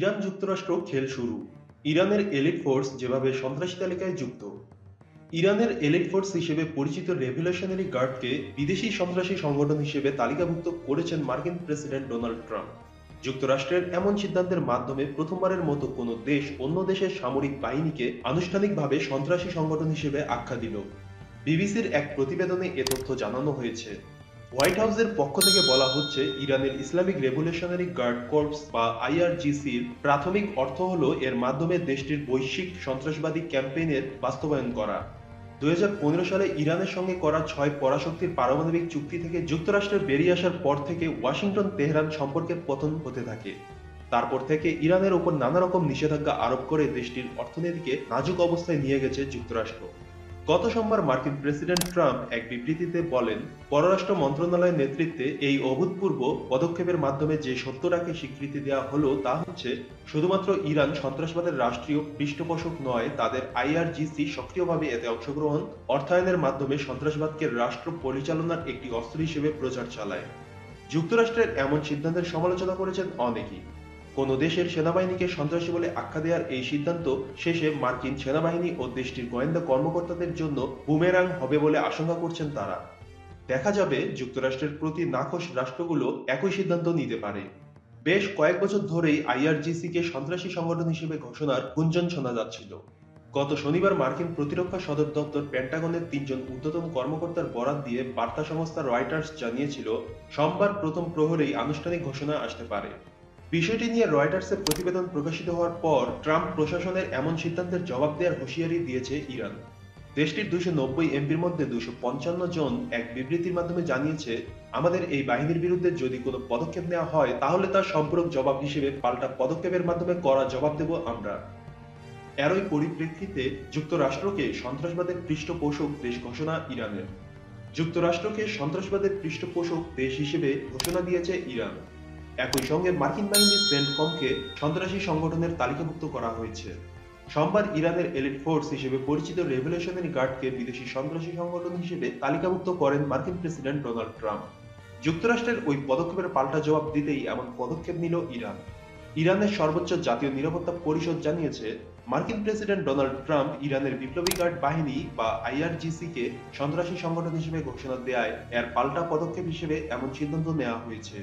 Iran যুক্তরাষ্ট্র খেল শুরু। ইরানের এলিট ফোর্স যেভাবে সন্ত্রাসী তালিকায় যুক্ত। ইরানের এলিট ফোর্স হিসেবে পরিচিত রেভলিউশনারি গার্ডকে বিদেশি সন্ত্রাসী সংগঠন হিসেবে তালিকাভুক্ত করেছেন মার্কিন প্রেসিডেন্ট ডোনাল্ড ট্রাম্প। যুক্তরাষ্ট্রের এমন সিদ্ধান্তের মাধ্যমে প্রথমবারের মতো কোনো দেশ অন্য দেশের সামরিক বাহিনীকে আনুষ্ঠানিকভাবে সন্ত্রাসী সংগঠন হিসেবে আখ্যা দিল। বিবিসির এক প্রতিবেদনে এ তথ্য জানানো হয়েছে। হোয়াইট হাউসের পক্ষ থেকে বলা হচ্ছে, ইরানের ইসলামিক রেভলিউশনারি গার্ড কর্পস বা আইআরজিসির প্রাথমিক অর্থ হল এর মাধ্যমে দেশটির বৈশ্বিক সন্ত্রাসবাদী ক্যাম্পেইনের বাস্তবায়ন করা। 2015 সালে ইরানের সঙ্গে করা 6 পরাশক্তির পারমাণবিক চুক্তি থেকে যুক্তরাষ্ট্রের বেরিয়ে আসার পর থেকে ওয়াশিংটন তেহরান সম্পর্কের পতন হতে থাকে। তারপর থেকে ইরানের উপর নানা রকম নিষেধাজ্ঞা আরোপ করে দেশটির অর্থনীতিকে নাজুক অবস্থায় নিয়ে গেছে যুক্তরাষ্ট্র। গত সোমবার মার্কিন প্রেসিডেন্ট ট্রাম্প এক বিবৃতিতে বলেন, পররাষ্ট্র মন্ত্রণালয়ের নেতৃত্বে এই অভূতপূর্ব পদক্ষেপের মাধ্যমে যে সত্যটাকে স্বীকৃতি দেওয়া হলো তা হচ্ছে, শুধুমাত্র ইরান সন্ত্রাসবাদের রাষ্ট্রীয় পৃষ্ঠপোষক নয়, তাদের আইআরজিসি সক্রিয়ভাবে এতে অংশগ্রহণ, অর্থায়নের মাধ্যমে সন্ত্রাসবাদকে রাষ্ট্র পরিচালনার একটি অস্ত্র হিসেবে প্রচার চালায়। যুক্তরাষ্ট্রের এমন সিদ্ধান্তের সমালোচনা করেছেন অনেকেই। কোনো দেশের সেনাবাহিনীকে সন্ত্রাসী বলে আখ্যা দেওয়ার এই সিদ্ধান্ত শেষে মার্কিন সেনাবাহিনী ও দেশটির গোয়েন্দা কর্মকর্তাদের জন্য বুমেরাং হবে বলে আশঙ্কা করছেন তারা। দেখা যাবে যুক্তরাষ্ট্রের প্রতি নাখোশ রাষ্ট্রগুলো একই সিদ্ধান্ত নিতে পারে। বেশ কয়েক বছর ধরেই আইআরজিসিকে সন্ত্রাসী সংগঠন হিসেবে ঘোষণার গুঞ্জন শোনা যাচ্ছিল। গত শনিবার মার্কিন প্রতিরক্ষা সদর দপ্তর পেন্টাগনের 3 জন ঊর্ধ্বতন কর্মকর্তার বরাত দিয়ে বার্তা সংস্থা রয়টার্স জানিয়েছিল, সোমবার প্রথম প্রহরেই আনুষ্ঠানিক ঘোষণা আসতে পারে। বিষয়টি নিয়ে রয়টার্সের প্রতিবেদন প্রকাশিত হওয়ার পর ট্রাম্প প্রশাসনের এমন সিদ্ধান্তের জবাব দেওয়ার হুঁশিয়ারি দিয়েছে ইরান। দেশটির 290 এমপির মধ্যে 255 জন এক বিবৃতির মাধ্যমে জানিয়েছে, আমাদের এই বাহিনীর বিরুদ্ধে যদি কোনো পদক্ষেপ নেওয়া হয় তাহলে তার সম্পূরক জবাব হিসেবে পাল্টা পদক্ষেপের মাধ্যমে কড়া জবাব দেব আমরা। এরই পরিপ্রেক্ষিতে যুক্তরাষ্ট্রকে সন্ত্রাসবাদের পৃষ্ঠপোষক দেশ ঘোষণা ইরানের। যুক্তরাষ্ট্রকে সন্ত্রাসবাদের পৃষ্ঠপোষক দেশ হিসেবে ঘোষণা দিয়েছে ইরান। একই সঙ্গে মার্কিন বাহিনী সেন্টকমকে সন্ত্রাসী সংগঠনের তালিকাভুক্ত করা হয়েছে। সোমবার ইরানের এলিট ফোর্স হিসেবে পরিচিত রেভলিউশনারি গার্ডকে বিদেশি সন্ত্রাসী সংগঠন হিসেবে তালিকাভুক্ত করেন মার্কিন প্রেসিডেন্ট ডোনাল্ড ট্রাম্প। যুক্তরাষ্ট্রের ওই পদক্ষেপের পাল্টা জবাব দিতেই এমন পদক্ষেপ নিল ইরান। ইরানের সর্বোচ্চ জাতীয় নিরাপত্তা পরিষদ জানিয়েছে, মার্কিন প্রেসিডেন্ট ডোনাল্ড ট্রাম্প ইরানের বিপ্লবী গার্ড বাহিনী বা আইআরজিসি-কে সন্ত্রাসী সংগঠন হিসেবে ঘোষণা দেয়ায় এর পাল্টা পদক্ষেপ হিসেবে এমন সিদ্ধান্ত নেওয়া হয়েছে।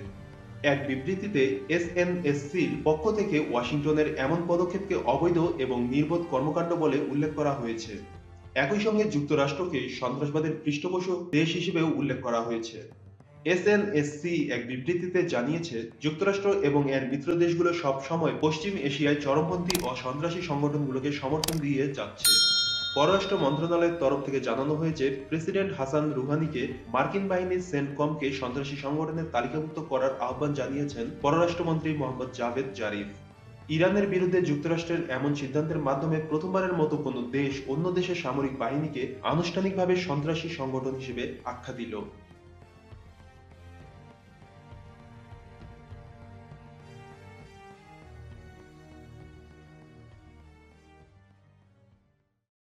এক বিবৃতিতে এসএনএসসির পক্ষ থেকে ওয়াশিংটনের এমন পদক্ষেপকে অবৈধ এবং নির্বোধ কর্মকাণ্ড বলে উল্লেখ করা হয়েছে। একই সঙ্গে যুক্তরাষ্ট্রকে সন্ত্রাসবাদের পৃষ্ঠপোষক দেশ হিসেবেও উল্লেখ করা হয়েছে। এসএনএসসি এক বিবৃতিতে জানিয়েছে, যুক্তরাষ্ট্র এবং এর মিত্র দেশগুলো সব সময় পশ্চিম এশিয়ায় চরমপন্থী ও সন্ত্রাসী সংগঠনগুলোকে সমর্থন দিয়ে যাচ্ছে। পররাষ্ট্র মন্ত্রণালয়ের তরফ থেকে জানানো হয়েছে, প্রেসিডেন্ট হাসান রুহানিকে মার্কিন বাহিনীর সেন্টকমকে সন্ত্রাসী সংগঠনের তালিকাভুক্ত করার আহ্বান জানিয়েছেন পররাষ্ট্রমন্ত্রী মোহাম্মদ জাভেদ জারিফ। ইরানের বিরুদ্ধে যুক্তরাষ্ট্রের এমন সিদ্ধান্তের মাধ্যমে প্রথমবারের মতো কোনো দেশ অন্য দেশের সামরিক বাহিনীকে আনুষ্ঠানিকভাবে সন্ত্রাসী সংগঠন হিসেবে আখ্যা দিল।